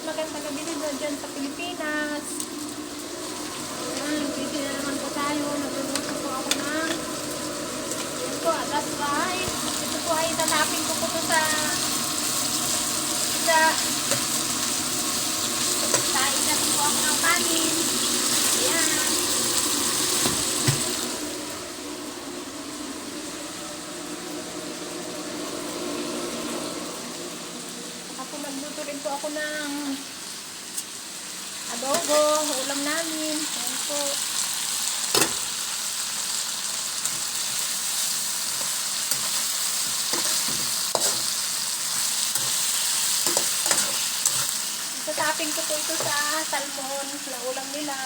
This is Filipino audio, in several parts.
magandang gabi din dyan sa Pilipinas. Ayan, busy na naman po tayo. Nagluluto po ako ng yan po, that's right. Ito po ay tatapin ko po to sa tain na po ako ng kanin. Ayan. Nagluto rin po ako ng adobo, ulam namin. Ayan po. Tatapin ko po ito sa salmon na ulam nila.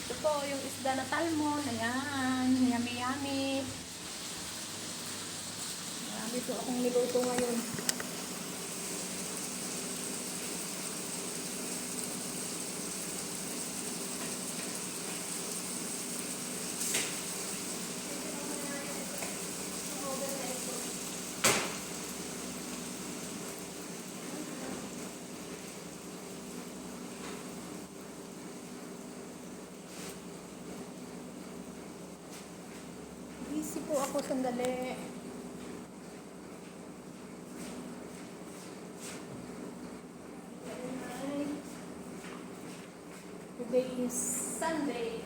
Ito po yung isda na salmon. Ayan, yummy yummy. Marami po akong niluto ngayon. Busy po ako sandali. Today is Sunday.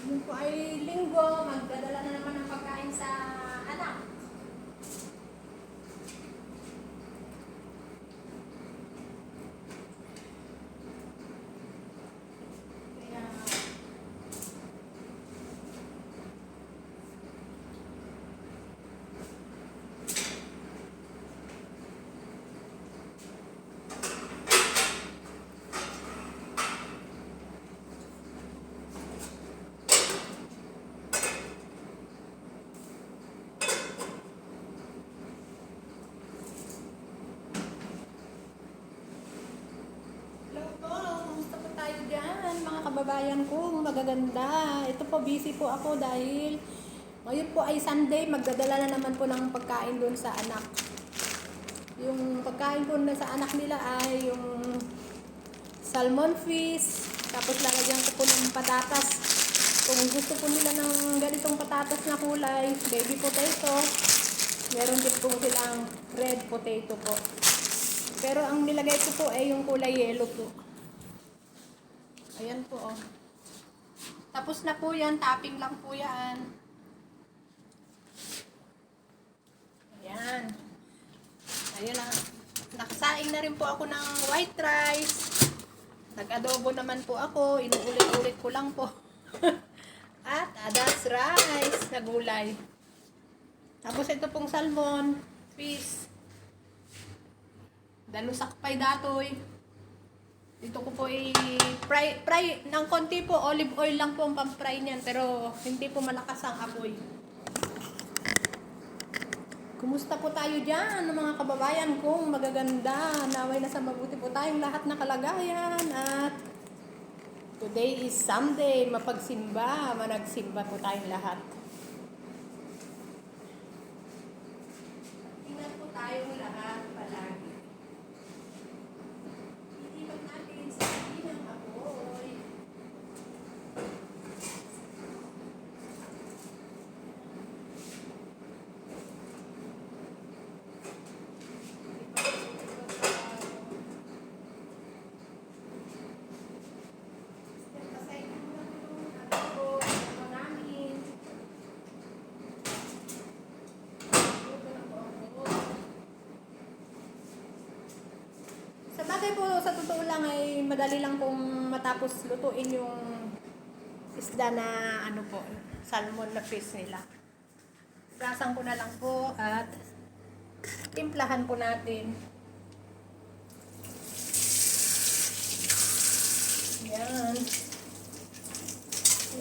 Yun po ay linggo. Magdadala na naman ng pagkain sa anak. Mga kababayan ko, magaganda. Ito po, busy po ako dahil ngayon po ay Sunday, magdadala na naman po ng pagkain doon sa anak. Yung pagkain po na sa anak nila ay yung salmon fish, tapos lalagyan ko po ng patatas. Kung gusto po nila ng ganitong patatas na kulay, baby potato, meron din po silang red potato po. Pero ang nilagay ko po ay yung kulay yellow po. Ayan po, oh. Tapos na po yan. Topping lang po yan. Ayan. Ayun na. Nakasaing na rin po ako ng white rice. Nag-adobo naman po ako. Inuulit-ulit ko lang po. At that's rice na gulay. Tapos ito pong salmon, fish. Dalusakpay datoy. Dito ko po i-fry ng konti po, olive oil lang po ang pang-fry niyan, pero hindi po malakas ang apoy. Kumusta po tayo dyan, mga kababayan kong magaganda? Naway na sa mabuti po tayong lahat na kalagayan. At today is Sunday, mapagsimba, managsimba po tayong lahat. Tingnan po tayong lahat palagi. Sabagay po, sa totoo lang ay madali lang pong matapos lutuin yung isda na ano po, salmon na fish nila. Gasan ko na lang po at timplahan po natin. Yan.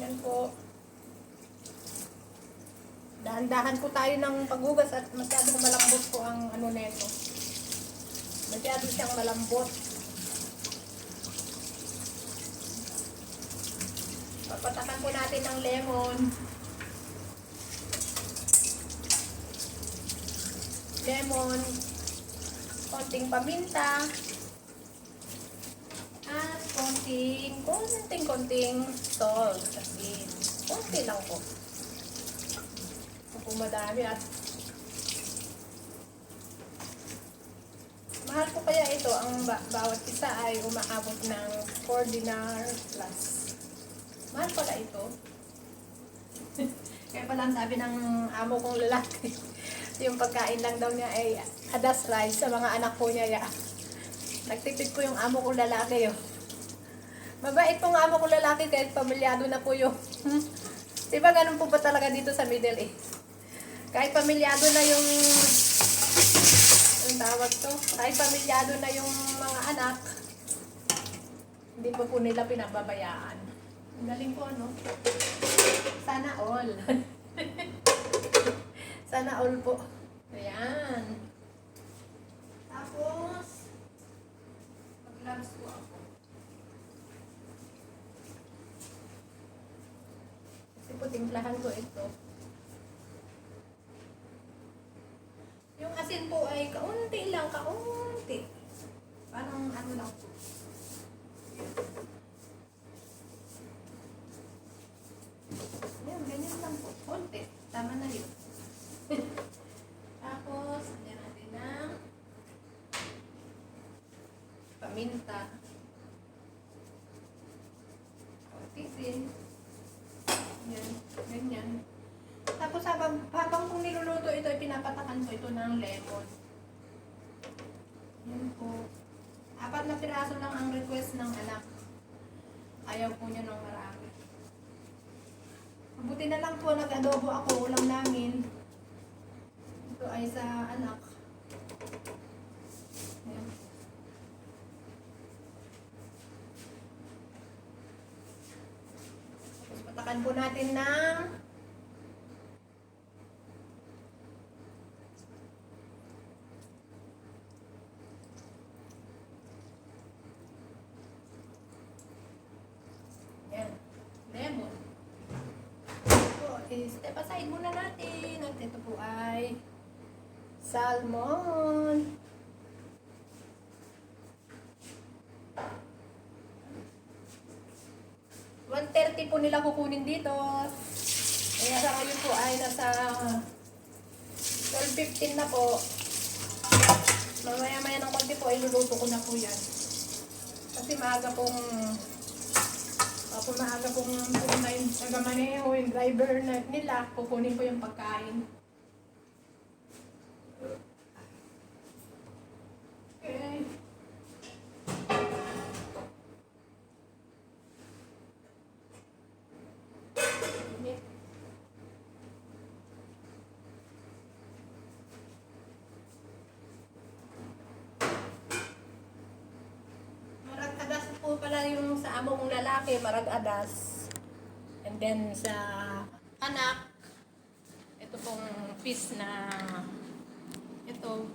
Yan po. Dahan-dahan po tayo ng paghugas at masyadong malambot po ang ano neto. Masyado siyang malambot. Papatakan po natin ng lemon. Lemon, konting paminta, at konting salt. Asin. Konti lang po. Kung madami at mahal po kaya ito, ang bawat isa ay umaabot ng 4 dinar plus. Mahal pala ito. Kaya pala sabi ng amo kong lalaki, yung pagkain lang daw niya ay hadas rice sa mga anak ko niya. Nagtipid po yung amo kong lalaki yun. Mabait pong amo kong lalaki kahit pamilyado na po yung diba ganun po ba talaga dito sa Middle East? Kahit pamilyado na yung tawag to, kahit pamilyado na yung mga anak, hindi pa po nila pinababayaan. Ang galing po, ano? Sana all. Sana all po. Ayan. Tapos, mag-gloves po ako. Kasi po, timplahan ko ito. Yung asin po ay kaunti lang, kaunti. Parang ano lang po. Yan, ganyan lang po. Kaunti. Tama na yun. Tapos, lagyan natin ng paminta. Kaunti din. Yan, ganyan. Tapos habang kung niluluto ito, pinapatakan ko ito ng lemon. Yan po. 4 na piraso lang ang request ng anak. Ayaw po niya ng marami. Mabuti na lang po nag-adobo ako, ulam namin. Ito ay sa anak. Yan. Tapos patakan po natin ng lemon. Step aside muna natin. At ito po ay salmon. $130 po nila kukunin dito. Kaya sa ngayon po ay nasa 12:15 na po. Mamaya-maya ng konti po ay luluto ko na po yan. Kasi maaga pong nagamaneho yung driver nila, kukunin ko yung pagkain. Okay. Marag-adas po pala yung sa amo kong lalaki, marag-adas. And then sa anak, ito pong piece na ito.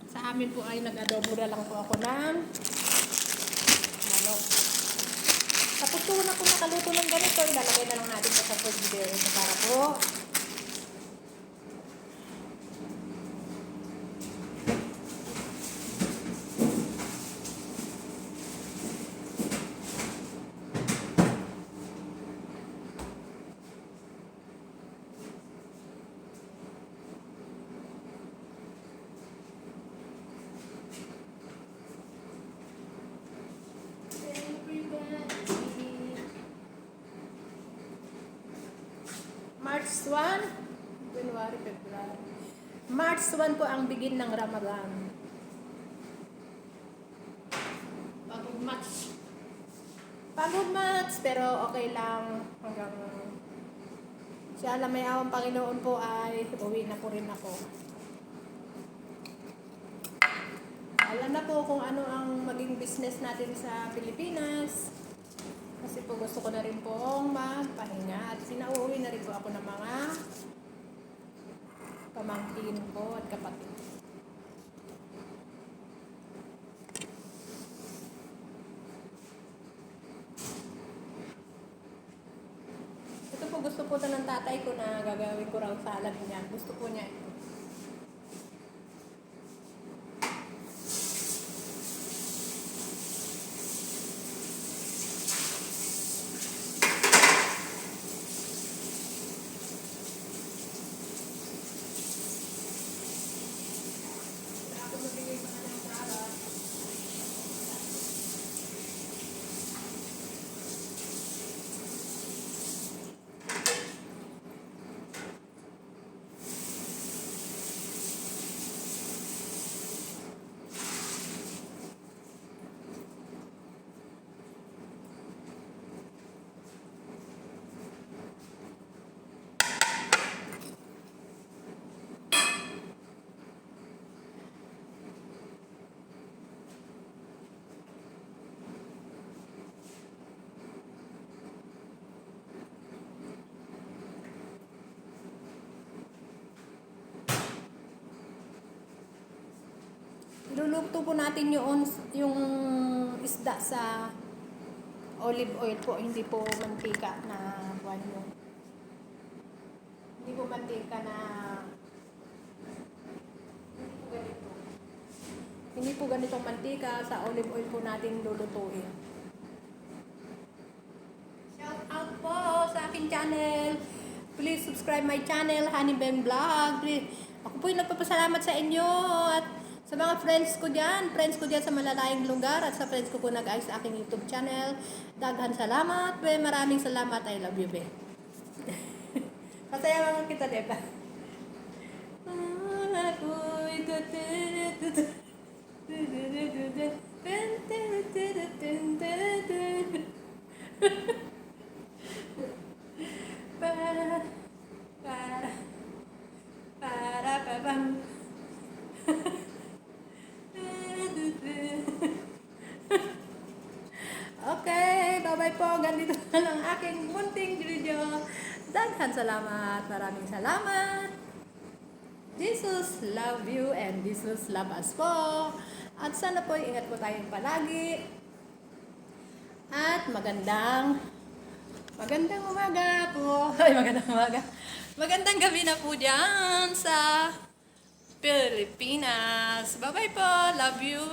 Sa amin po ay nag-adobo na lang po ako ng manok. Tapos po na po nakaluto ng ganito, ilalagay na lang natin sa frigidaire para po March 1, January, February. March 1 po ang begin ng Ramadan. Pagod match, pero okay lang hanggang siya alam may awang Panginoon po ay uwi na po rin ako. Alam na po kung ano ang maging business natin sa Pilipinas. Kasi po gusto ko na rin pong magpahinga at sinauwi na rin po ako ng mga pamangkin ko at kapatid. gusto po ito ng tatay ko na gagawin ko raw salad niya. Gusto po niya ito. Ako magbigay pa ng salad. Luluto po natin yung isda sa olive oil po, hindi po mantika na buwan mo. Hindi po mantika na hindi po ganitong mantika, sa olive oil po natin lulutuin. Shout out po sa aking channel. Please subscribe my channel, Honey Ben Vlog. Ako po yung nagpapasalamat sa inyo at sa mga friends ko dyan sa malalayang lugar at sa friends ko po nag-ayos sa aking YouTube channel. Daghan salamat, be. Maraming salamat. I love you, be. Masaya mga kita, diba? Okay, bye-bye po. Ganito na lang aking munting video. Daghan salamat. Maraming salamat. Jesus love you and Jesus love us po. At sana po ingat po tayong palagi. At magandang umaga po. Ay, magandang umaga. Magandang gabi na po dyan sa Pilipinas. Bye-bye po. Love you.